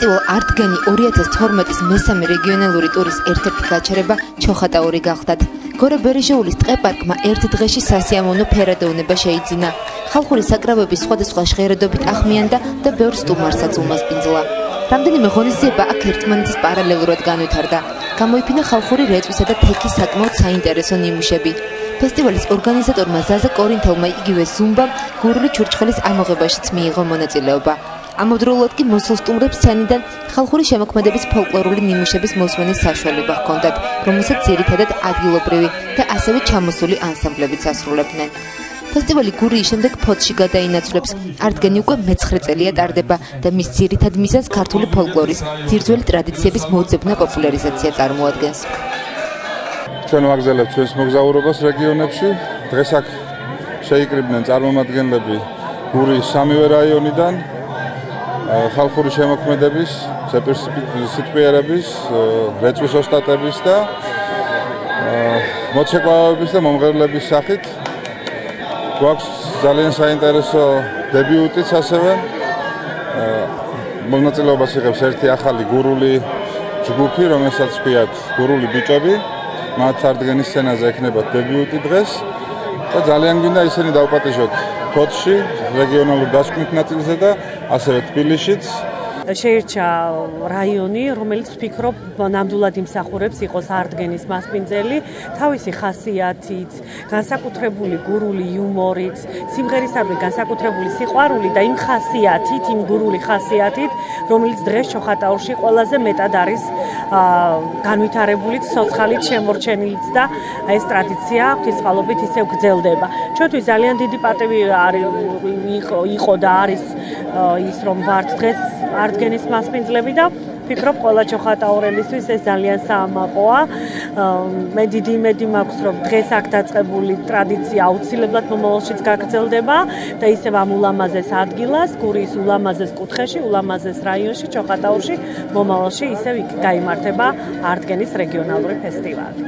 ფესტივალ არტგენი 2012-ის მესამე რეგიონალური ტურის ერთ-ერთი გაჩერება ჩოხატაური გახდათ. გორა ბერეჟეულის ტყეპარკმა ერთ დღეში სასიამოვნო ფერადოვნება შეიძინა. ხალხური საკრავების სხვადასხვა ჟღერადობით ახმიანდა და ბევრ სტუმარსაც უმასპინძლა. რამდენიმე ღონისძიება აქ ერთმანეთის პარალელურად განვითარდა. გამოიფინა ხალხური რეწვისა და თექის საკმაოდ საინტერესო ნიმუშები. ფესტივალის ორგანიზატორმა ზაზა კორინთელმა იგივე ზუმბამ გურული ჩურჩხელის ამოღებაშიც მიიღო მონაწილეობა. ამავდროულად კი მოსულ სტუმრებს სცენიდან ხალხური შემოქმედების ფოლკლორული ნიმუშების მოსმენის საშუალება ჰქონდათ, რომელსაც ძირითადად ადგილობრივი და ასევე ჩამოსული ანსამბლებიც ასრულებდნენ. ფესტივალი გურიის შემდეგ ფოთში გადაინაცვლებს. არტგენი უკვე მე-9 წელია ტარდება და მის ძირითად მიზანს ქართული ფოლკლორის, ძირძველი ტრადიციების მოძებნა პოპულარიზაცია წარმოადგენს. ჩვენ ვაგზავნებთ ჩვენს მოგზაურობას რეგიონებში. დღეს აქ შეიკრიბნენ წარმომადგენლები გურიის სამივე რაიონიდან, ხალხური შემოქმედების, სიტყვიერების, რეწვის ოსტატების და მოცეკვავების და მომღერლების სახით. გვაქვს ძალიან საინტერესო დებიუტიც ასევე. მონაწილეობას იღებს ერთი ახალი გურული ჯგუფი, რომელსაც ჰქვიათ გურული ბიჭები. მათ არტგენის სცენაზე ექნებათ დებიუტი დღეს და ძალიან გვინდა ისინი დავპატიჟოთ ფოთში, რეგიონალურ დასკვნით ნაწილზე და ასევე თბილისშიც. შეირჩა რაიონი, რომელიც ვფიქრობ ნამდვილად იმსახურებს იყოს არტგენის მასპინძელი, თავისი ხასიათით, განსაკუთრებული გურული იუმორით, სიმღერისადმი განსაკუთრებული სიყვარული და იმ ხასიათით, იმ გურული ხასიათით, რომელიც დღეს ჩოხატაურში ყველაზე მეტად არის განვითარებულიც, სოციალით შემორჩენილიც და ეს ტრადიცია ღვთისმსხალობით ისევ გრძელდება. ჩვენთვის ძალიან დიდი პატივი იყო და არის ის, რომ ვართ დღეს არტგენის მასპინძლები და ვფიქრობ ყველა ჩოხატაურელისთვის ეს ძალიან საამაყოა. მე დიდი იმედი მაქვს, რომ დღეს აქ დაწყებული ტრადიცია აუცილებლად მომავალშიც გაგრძელდება და ისევ ამ ულამაზეს ადგილას, გურიის ულამაზეს კუთხეში, ულამაზეს რაიონში, ჩოხატაურში მომავალში ისევ იქ გაიმართება არტგენის რეგიონალური ფესტივალი.